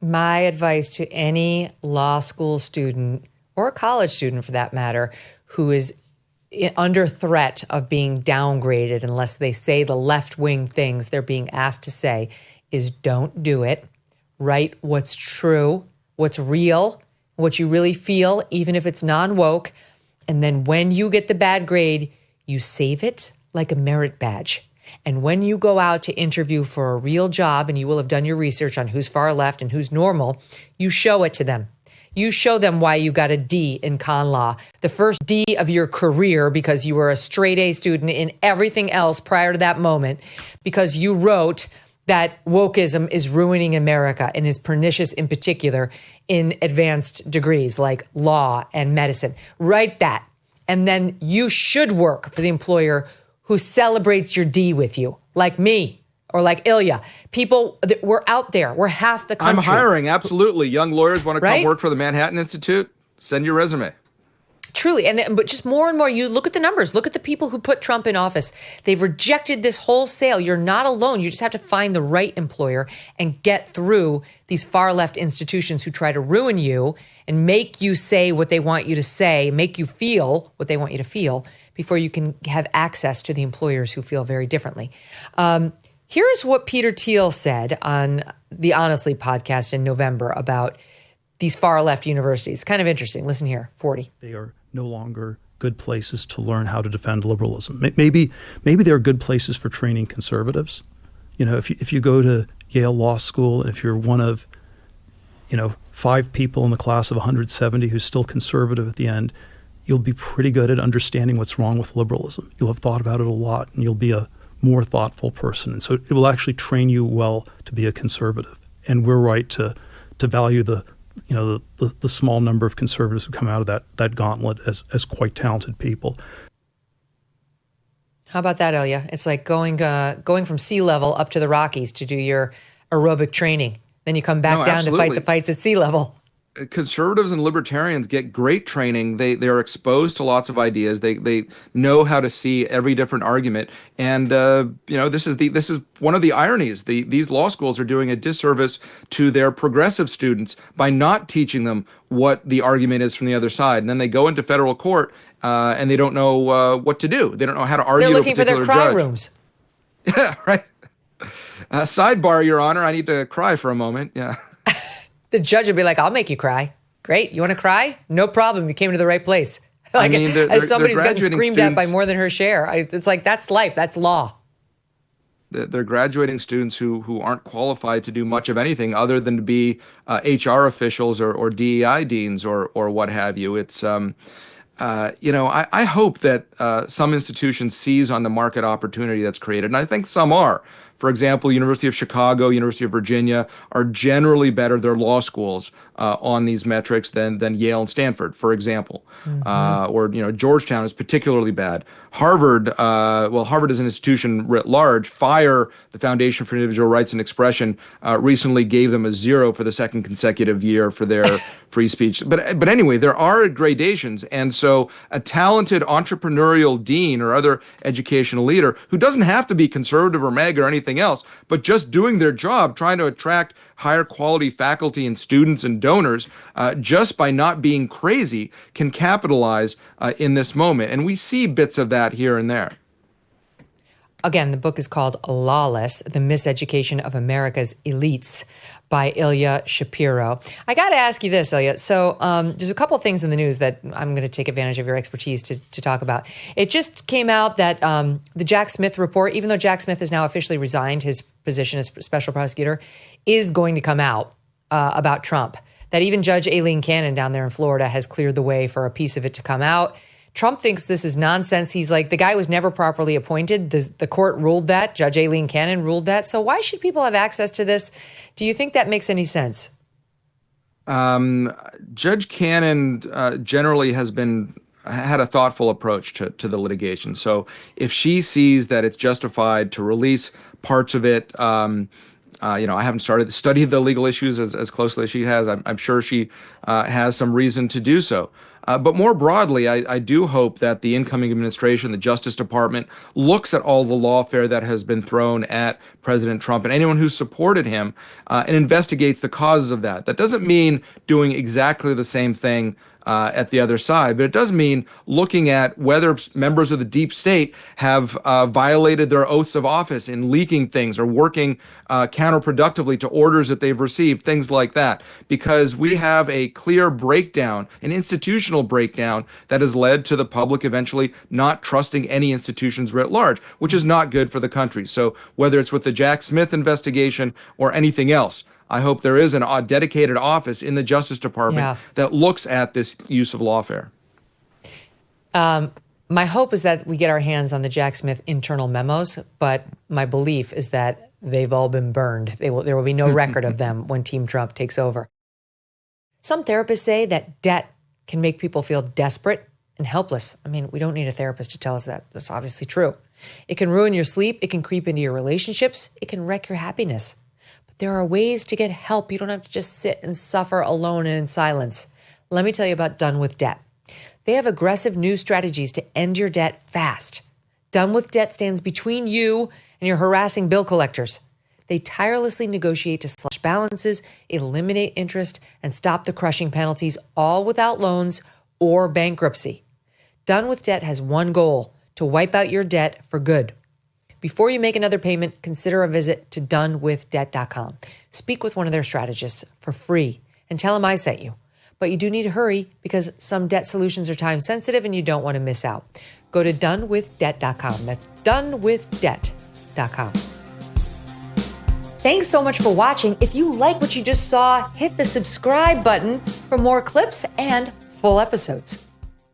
My advice to any law school student or a college student for that matter, who is under threat of being downgraded unless they say the left-wing things they're being asked to say, is don't do it. Write what's true, what's real, what you really feel, even if it's non-woke. And then when you get the bad grade, you save it like a merit badge. And when you go out to interview for a real job, and you will have done your research on who's far left and who's normal, you show it to them. You show them why you got a D in con law, the first D of your career, because you were a straight A student in everything else prior to that moment, because you wrote that wokeism is ruining America and is pernicious in particular in advanced degrees like law and medicine. Write that. And then you should work for the employer who celebrates your D with you, like me. Or like Ilya. People, we're out there. We're half the country. I'm hiring, absolutely. Young lawyers want to come work for the Manhattan Institute? Send your resume. Truly. But just more and more, you look at the numbers. Look at the people who put Trump in office. They've rejected this wholesale. You're not alone. You just have to find the right employer and get through these far left institutions who try to ruin you and make you say what they want you to say, make you feel what they want you to feel before you can have access to the employers who feel very differently. Here's what Peter Thiel said on the Honestly podcast in November about these far left universities. Kind of interesting. Listen here, 40. They are no longer good places to learn how to defend liberalism. Maybe they're good places for training conservatives. You know, if you go to Yale Law School and if you're one of, 5 people in the class of 170 who's still conservative at the end, you'll be pretty good at understanding what's wrong with liberalism. You'll have thought about it a lot, and you'll be a more thoughtful person. And so it will actually train you well to be a conservative. And we're right to value the small number of conservatives who come out of that gauntlet as quite talented people. How about that, Ilya? It's like going from sea level up to the Rockies to do your aerobic training. Then you come back down to fight the fights at sea level. Conservatives and libertarians get great training. They are exposed to lots of ideas. They know how to see every different argument. And this is one of the ironies. These law schools are doing a disservice to their progressive students by not teaching them what the argument is from the other side. And then they go into federal court and they don't know what to do. They don't know how to argue. They're looking for their cry judge. rooms. Yeah, right. Sidebar, Your Honor. I need to cry for a moment. Yeah. The judge would be like, I'll make you cry. Great. You want to cry? No problem. You came to the right place. Like, as somebody who's gotten screamed at by more than her share, it's like, that's life. That's law. They're graduating students who aren't qualified to do much of anything other than to be HR officials or DEI deans or what have you. It's, I hope that some institutions seize on the market opportunity that's created. And I think some are. For example, University of Chicago, University of Virginia are generally better, their law schools, on these metrics than Yale and Stanford, for example. Or Georgetown is particularly bad. Harvard, Harvard is an institution writ large. FIRE, the Foundation for Individual Rights and Expression, recently gave them a 0 for the second consecutive year for their free speech. But anyway, there are gradations. And so a talented entrepreneurial dean or other educational leader who doesn't have to be conservative or MAGA or anything else, but just doing their job, trying to attract higher quality faculty and students and donors, just by not being crazy, can capitalize in this moment. And we see bits of that here and there. Again, the book is called Lawless, The Miseducation of America's Elites by Ilya Shapiro. I got to ask you this, Ilya. So there's a couple of things in the news that I'm going to take advantage of your expertise to talk about. It just came out that the Jack Smith report, even though Jack Smith has now officially resigned his position as special prosecutor, is going to come out about Trump. That even Judge Aileen Cannon down there in Florida has cleared the way for a piece of it to come out. Trump thinks this is nonsense. He's like, the guy was never properly appointed. The court ruled that. Judge Aileen Cannon ruled that. So why should people have access to this? Do you think that makes any sense? Judge Cannon generally had a thoughtful approach to the litigation. So if she sees that it's justified to release parts of it, I haven't studied the legal issues as closely as she has. I'm sure she has some reason to do so. But more broadly, I do hope that the incoming administration, the Justice Department, looks at all the lawfare that has been thrown at President Trump and anyone who supported him and investigates the causes of that. That doesn't mean doing exactly the same thing at the other side, but it does mean looking at whether members of the deep state have violated their oaths of office in leaking things or working counterproductively to orders that they've received, things like that. Because we have a clear breakdown, an institutional breakdown that has led to the public eventually not trusting any institutions writ large, which is not good for the country. So whether it's with the Jack Smith investigation or anything else, I hope there is a dedicated office in the Justice Department that looks at this use of lawfare. My hope is that we get our hands on the Jack Smith internal memos, but my belief is that they've all been burned. There will be no record of them when Team Trump takes over. Some therapists say that debt can make people feel desperate and helpless. I mean, we don't need a therapist to tell us that. That's obviously true. It can ruin your sleep. It can creep into your relationships. It can wreck your happiness. There are ways to get help. You don't have to just sit and suffer alone and in silence. Let me tell you about Done With Debt. They have aggressive new strategies to end your debt fast. Done With Debt stands between you and your harassing bill collectors. They tirelessly negotiate to slash balances, eliminate interest, and stop the crushing penalties, all without loans or bankruptcy. Done With Debt has one goal: to wipe out your debt for good. Before you make another payment, consider a visit to donewithdebt.com. Speak with one of their strategists for free and tell them I sent you. But you do need to hurry because some debt solutions are time sensitive and you don't want to miss out. Go to donewithdebt.com. That's donewithdebt.com. Thanks so much for watching. If you like what you just saw, hit the subscribe button for more clips and full episodes.